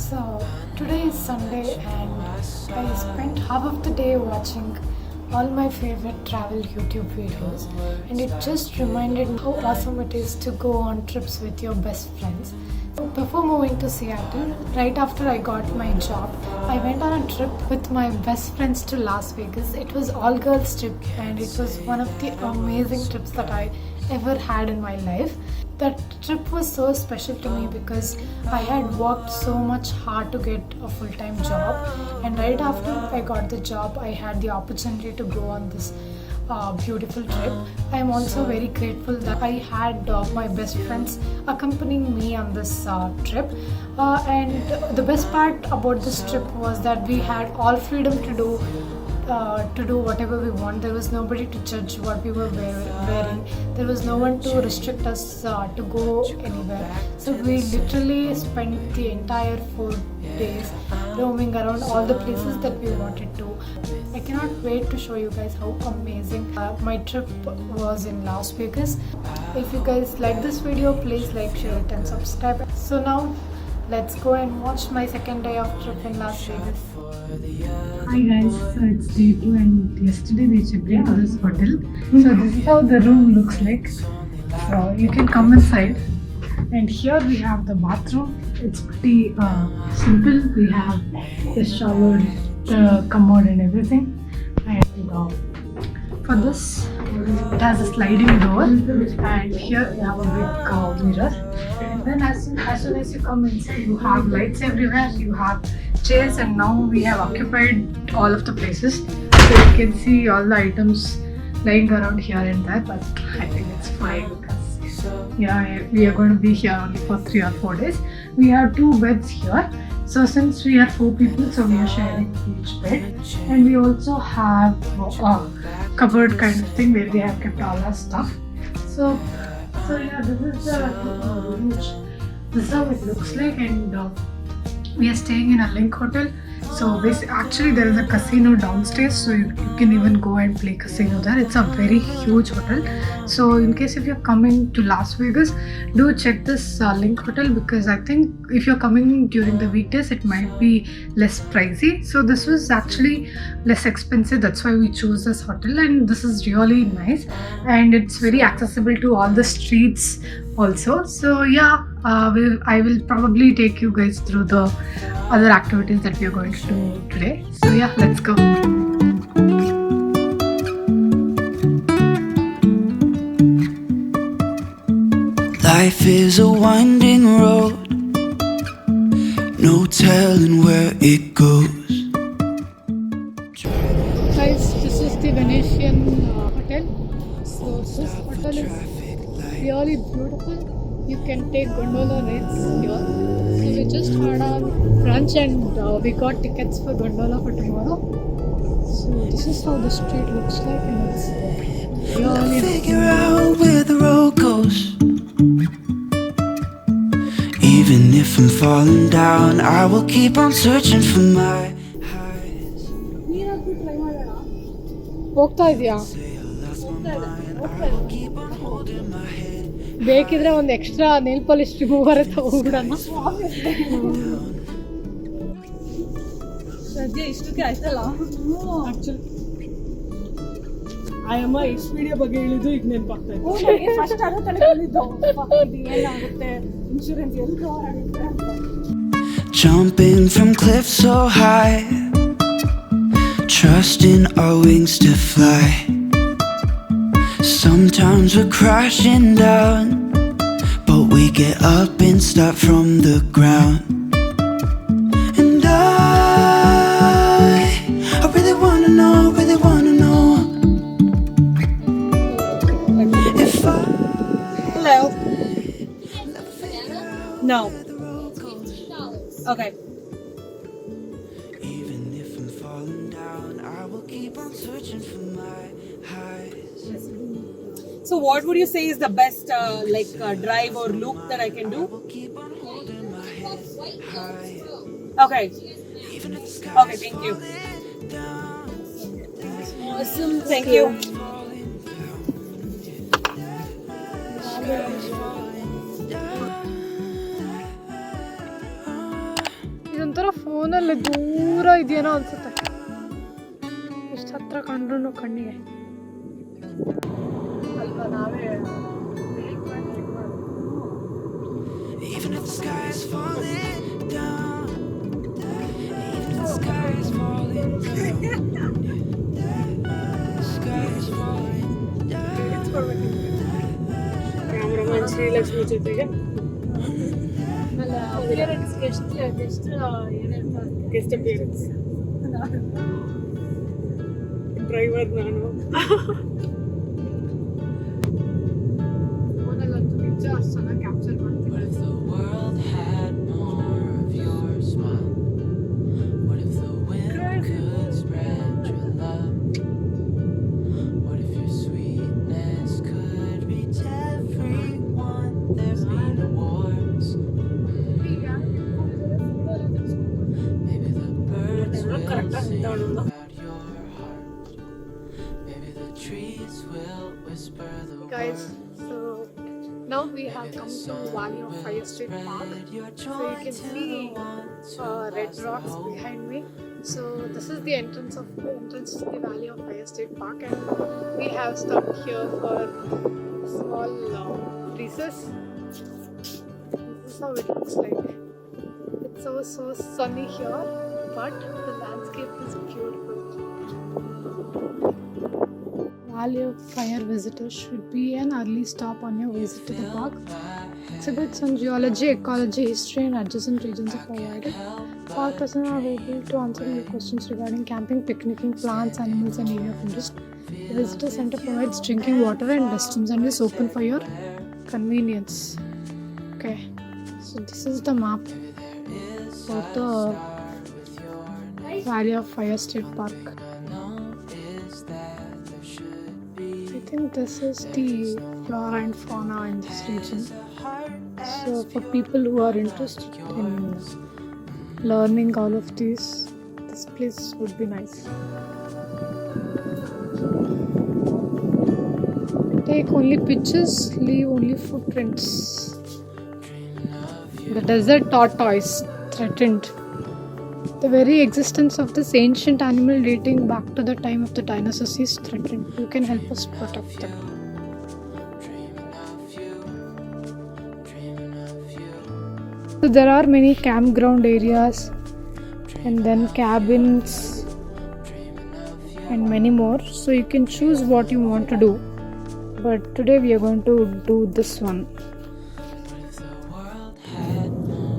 So today is Sunday and I spent half of the day watching all my favorite travel YouTube videos, and it just reminded me how awesome it is to go on trips with your best friends. So before moving to Seattle, right after I got my job, I went on a trip with my best friends to Las Vegas. It was all girls trip and it was one of the amazing trips that I ever had in my life. That trip was so special to me because I had worked so much hard to get a full-time job, and right after I got the job I had the opportunity to go on this beautiful trip. I am also very grateful that I had my best friends accompanying me on this trip, and the best part about this trip was that we had all freedom to do whatever we want. There was nobody to judge what we were wearing. There was no one to restrict us to go anywhere. So we literally spent the entire 4 days roaming around all the places that we wanted to. I cannot wait to show you guys how amazing my trip was in Las Vegas. If you guys like this video, please like, share it and subscribe. So now let's go and watch my second day of trip in Las Vegas. Hi guys, so it's day 2 and yesterday we checked into this hotel. So this is how the room looks like. So you can come inside, and here we have the bathroom. It's pretty simple. We have the shower, the commode and everything. And for this, it has a sliding door, and here we have a big mirror. And then as soon as you come inside, you have lights everywhere, you have chairs, and now we have occupied all of the places. So you can see all the items lying around here and there, but I think it's fine because we are going to be here only for 3 or 4 days. We have 2 beds here. So since we are 4 people, so we are sharing each bed, and we also have a cupboard kind of thing where we have kept all our stuff. So yeah, this is the room. This is how it looks like, and we are staying in a Link hotel. So actually there is a casino downstairs, so you can even go and play casino there. It's a very huge hotel. So in case if you're coming to Las Vegas, do check this Link hotel, because I think if you're coming during the weekdays it might be less pricey. So this was actually less expensive, that's why we chose this hotel, and this is really nice and it's very accessible to all the streets also. So yeah, I will probably take you guys through the other activities that we are going to do today. So yeah, let's go. Life is a winding road, no telling where it goes. Guys, this is the Venetian hotel. So this hotel is really beautiful. You can take gondola rides here. So we just had our brunch and we got tickets for gondola for tomorrow. So this is how the street looks like, and it's really Figure out where the road goes. Even if I'm falling down, I will keep on searching for my highs. ಹೋಗ್ತಾ ಇದೆಯಾ? Keep on holding my head. ಬೇಕಿದ್ರೆ ಒಂದು extra nail polish remover ತಗೊಂಡ್ಬಿಡೋಣ. ಸದ್ಯ ಇಷ್ಟಕ್ಕೆ ಆಯ್ತಲ್ಲ. Actually ಆಯಮ್ಮ ಇಷ್ಟು video ಬಗ್ಗೆ ಹೇಳಿದ್ದು ಈಗ ನೆನಪಾಗ್ತಾ ಇದೆ. ಫಸ್ಟ್ ಅದೇ ತಲೆ ಬಂದಿದ್ದು, ಏನಾಗುತ್ತೆ ಇನ್ಶೂರೆನ್ಸ್ ಎಲ್ಲಿ ಕವರ್ ಆಗುತ್ತೆ ಅಂತ. Jumping from cliffs so high, trusting our wings to fly. Sometimes we're crashing down, but we get up and start from the ground. And I really wanna know if I Hello. No. Okay. Even if I'm falling down, I will keep on searching for my highs. So what would you say is the best drive or loop that I can do? Keep on holding my head high. Okay. Even if the sky Okay, thank you. down, Awesome. Thank you. ಇದು ಫೋನಲ್ಲಿ ದೂರ ಇದೆಯೇನೋ ಅನ್ಸುತ್ತೆ, ಎಷ್ಟು ಹತ್ರ ಕಂಡ್ರು ಕಣ್ಣಿಗೆ ಅಲ್ವಾ. ನಾವೇ Even if the sky is falling down, even if the sky is falling down, the sky is falling down. Cameraman Srilakshmi ಜೊತೆಗೆ ಗೆಸ್ಟ್ ಅಪಿಯರೆನ್ಸ್. ಡ್ರೈವರ್ ನಾನು. What if the world had more of your smile? What if the wind could spread your love? What if your sweetness could reach everyone? There'd be no wars. Maybe the birds will sing about your heart. Maybe the trees will whisper the guys. words. So now we have come to Valley of Fire State Park. So you can see red rocks behind me. So this is the entrance to the Valley of Fire State Park, and we have stopped here for a small recess. This is how it looks like. It's so sunny here, but the landscape is beautiful. Valley of Fire visitors should be an early stop on your visit to the park. Exhibits on geology, ecology, history and adjacent regions are provided. Park personnel are able to answer your questions regarding camping, picnicking, plants, animals and area of interest. The visitor center provides drinking water and restrooms and is open for your convenience. Okay, so this is the map for the Valley of Fire State Park. I think this is the flora and fauna in this region. So for people who are interested in learning all of this place would be nice. Take only pictures, leave only footprints. The desert tortoise threatened. The very existence of this ancient animal dating back to the time of the dinosaurs is threatened. You can help us protect them. So there are many campground areas and then cabins and many more. So you can choose what you want to do. But today we are going to do this one.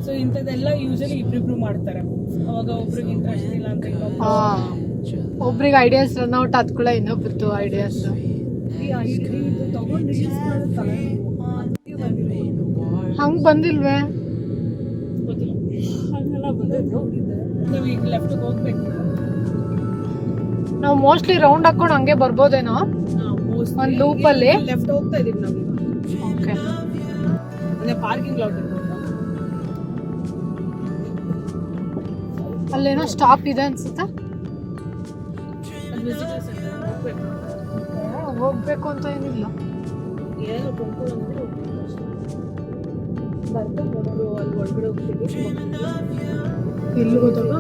So ಇಂಥದ್ದೆಲ್ಲ usually ಇಬ್ರಿಬ್ರು ಮಾಡ್ತಾರೆ. ಅವಾಗ ಒಬ್ರಿಗೆ interest ಇಲ್ಲ ಅಂತ ಒಬ್ರಿಗೆ ideas run out ಆದ್ಕೂಡ ಇನ್ನೊಬ್ಬರದು ideas ತಗೊಂಡು reels ಮಾಡುತ್ತಲ್ಲ ಹಂಗ್ ಬಂದಿಲ್ವೇ? ಗೊತ್ತಿಲ್ಲ, ಹಂಗೆಲ್ಲ ಬಂದಿದ್ದು. ನಾವು ಈಗ ಲೆಫ್ಟ್ಗೆ ಹೋಗ್ಬೇಕು. ನಾವು ಮೋಸ್ಟ್ಲಿ ರೌಂಡ್ ಹಾಕೊಂಡು ಹಂಗೆ ಬರ್ಬೋದೇನೋ ಒಂದ್ ಲೂಪ್ ಅಲ್ಲಿ. ಲೆಫ್ಟ್ ಹೋಗ್ತಾ ಇದೀವಿ ನಾವು. ಓಕೆ, ಅಂದ್ರೆ ಪಾರ್ಕಿಂಗ್ ಲಾಟ್ ಇದೆ. ಅಲ್ಲೇನೋ ಸ್ಟಾಪ್ ಇದೆ ಅನ್ಸುತ್ತೆ. ಹೋಗ್ಬೇಕು ಅಂತ ಏನಿಲ್ಲ, ಏನೋ ಕೊಂಡ್ಕೊಂಡು ಬರ್ಕೊಂಡು ಅಲ್ಲಿ ಒಳಗಡೆ ಹೋಗ್ತೀವಿ. ಎಲ್ಲಿ ಹೋದಾಗ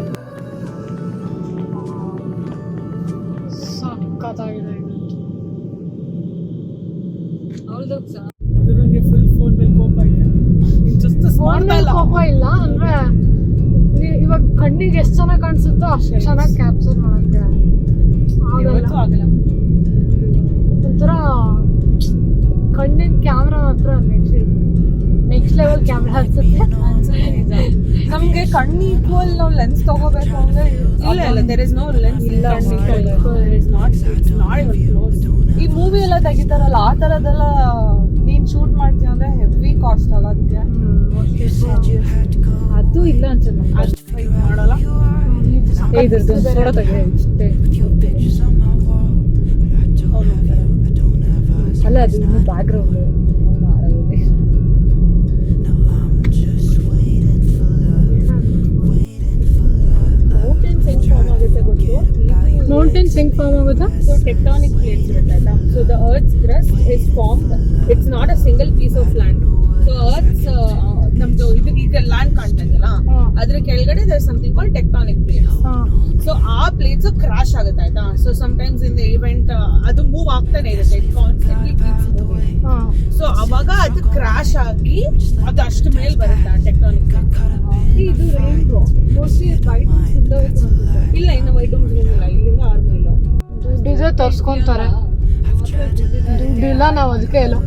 ಸಕ್ಕತ್ತಾಗಿದೆ. ಅದ್ರಂಗೆ ಫುಲ್ ಫೋನ್ ಮೇಲೆ ಕೋಪ ಇದೆ. ಜಸ್ಟ್ ಫೋನ್ ಮೇಲೆ ಕೋಪ ಇಲ್ಲ ಅಂದ್ರೆ ಇವಾಗ ಕಣ್ಣಿಗೆ ಎಷ್ಟು ಚೆನ್ನಾಗಿ ಕಾಣಿಸುತ್ತೋ ಅಷ್ಟು ಚೆನ್ನಾಗಿ ಕ್ಯಾಪ್ಚರ್ ಮಾಡಕ್ಕೆ ಆಗಲ್ಲ. ಒಂಥರ ಕಣ್ಣಿನ ಕ್ಯಾಮ್ರಾ ಮಾತ್ರ ನೆಕ್ಸ್ಟ್ ಲೆವೆಲ್ ಕ್ಯಾಮ್ರಾ ಅನ್ಸುತ್ತೆ. ನಮ್ಗೆ ಕಣ್ಣು ಈಕ್ವಲ್ ನಾವು ಲೆನ್ಸ್ ತಗೋಬೇಕು ಅಂದ್ರೆ ಇಲ್ಲ, ದೇರ್ ಇಸ್ ನೋ ಲೆನ್ಸ್. ಈ ಮೂವಿ ಎಲ್ಲ ತೆಗಿತಾರಲ್ಲ ಆ ತರದೆಲ್ಲ ನೀನ್ ಶೂಟ್ ಮಾಡ್ತೀಯ ಅಂದ್ರೆ ಹೆವಿ ಕಾಸ್ಟ್ ಅಲ್ಲ ಅದಕ್ಕೆ. ಅದು ಇಲ್ಲ ಅನ್ಸುತ್ತೆ, ಮಾಡಲ್ಲ. ಇದ್ರದ್ದು ಫೋಟೋ ತೆಗೆ ಇಷ್ಟೇ ಅಲ್ಲ, ಅದು ಇನ್ನು ಬ್ಯಾಕ್ ಗ್ರೌಂಡ್ ಮಾಡೋದೇ. ಮೌಂಟೇನ್ಸ್ ಹೆಂಗ್ ಫಾರ್ಮ್ ಆಗುತ್ತಾ? So tectonic plates ಇರುತ್ತಲ್ಲ, so the earth's crust is formed, it's not a single piece of land. So earth's ನಮ್ದು ಇದು ಈಗ ಲ್ಯಾಂಡ್ ಕಾಣ್ತಾ ಇದೆಯಲ್ಲ, ಅದ್ರ ಕೆಳಗಡೆ there something call tectonic plates. So ಆ ಪ್ಲೇಟ್ಸ್ ಕ್ರಾಶ್ ಆಗುತ್ತೆ ಆಯ್ತಾ. So sometimes in the event ಅದು ಮೂವ್ ಆಗ್ತಾನೆ ಇರುತ್ತೆ, it constantly keeps moving. So ಅವಾಗ ಅದು ಕ್ರಾಶ್ ಆಗಿ ಅದು ಅಷ್ಟು ಮೇಲ್ ಬರುತ್ತೆ ಆ ಟೆಕ್ಟಾನಿಕ್ ಪ್ಲೇಟ್ಸ್. ಇದು ರೈನ್ಬೋ ಮೋಸ್ಟ್ಲಿ ವೈಟ್ ಇಲ್ಲ, ಇನ್ನು ವೈಟ್ ಇಲ್ಲ, ಇಲ್ಲಿಂದ 6 ಮೈಲು ದುಡ್ಡಿದೆ ತರ್ಸ್ಕೊಂತಾರೆ, ದುಡ್ಡಿಲ್ಲ ನಾವು ಅದಕ್ಕೆ ಎಲ್ಲ